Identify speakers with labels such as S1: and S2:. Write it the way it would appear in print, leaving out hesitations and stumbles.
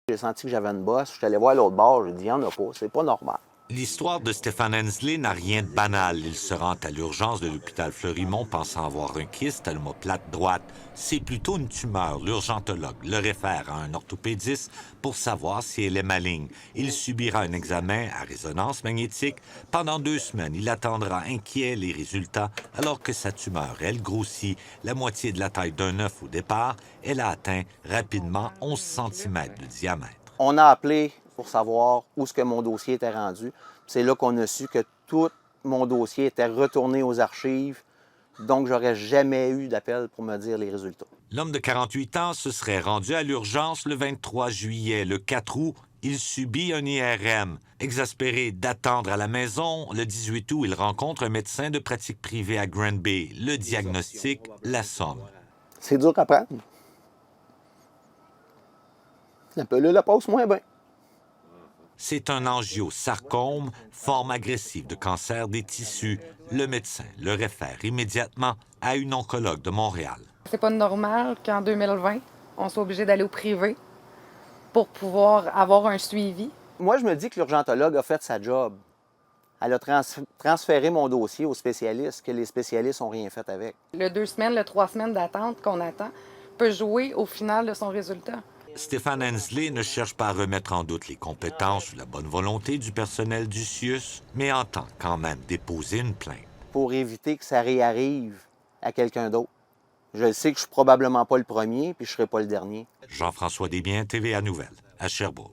S1: J'ai senti que j'avais une bosse. Je suis allé voir l'autre bord. J'ai dit, il n'y en a pas. C'est pas normal.
S2: L'histoire de Stéphane Hensley n'a rien de banal. Il se rend à l'urgence de l'hôpital Fleurimont pensant avoir un kyste à l'omoplate droite. C'est plutôt une tumeur. L'urgentologue le réfère à un orthopédiste pour savoir si elle est maligne. Il subira un examen à résonance magnétique. Pendant 2 semaines, il attendra inquiet les résultats alors que sa tumeur, elle, grossit. La moitié de la taille d'un œuf au départ, elle a atteint rapidement 11 cm de diamètre.
S1: On a appelé pour savoir où ce que mon dossier était rendu. C'est là qu'on a su que tout mon dossier était retourné aux archives. Donc, j'aurais jamais eu d'appel pour me dire les résultats.
S2: L'homme de 48 ans se serait rendu à l'urgence le 23 juillet. Le 4 août, il subit un IRM. Exaspéré d'attendre à la maison, le 18 août, il rencontre un médecin de pratique privée à Granby. Le diagnostic l'assomme.
S1: C'est dur à prendre. La pelule la passe moins bien.
S2: C'est un angiosarcome, forme agressive de cancer des tissus. Le médecin le réfère immédiatement à une oncologue de Montréal.
S3: C'est pas normal qu'en 2020, on soit obligé d'aller au privé pour pouvoir avoir un suivi.
S1: Moi, je me dis que l'urgentologue a fait sa job. Elle a transféré mon dossier aux spécialistes, que les spécialistes n'ont rien fait avec.
S3: Le 2 semaines, le 3 semaines d'attente qu'on attend peut jouer au final de son résultat.
S2: Stéphane Hensley ne cherche pas à remettre en doute les compétences ou la bonne volonté du personnel du CIUS, mais entend quand même déposer une plainte.
S1: Pour éviter que ça réarrive à quelqu'un d'autre. Je sais que je suis probablement pas le premier, puis je serai pas le dernier.
S2: Jean-François Desbiens, TVA Nouvelles, à Sherbrooke.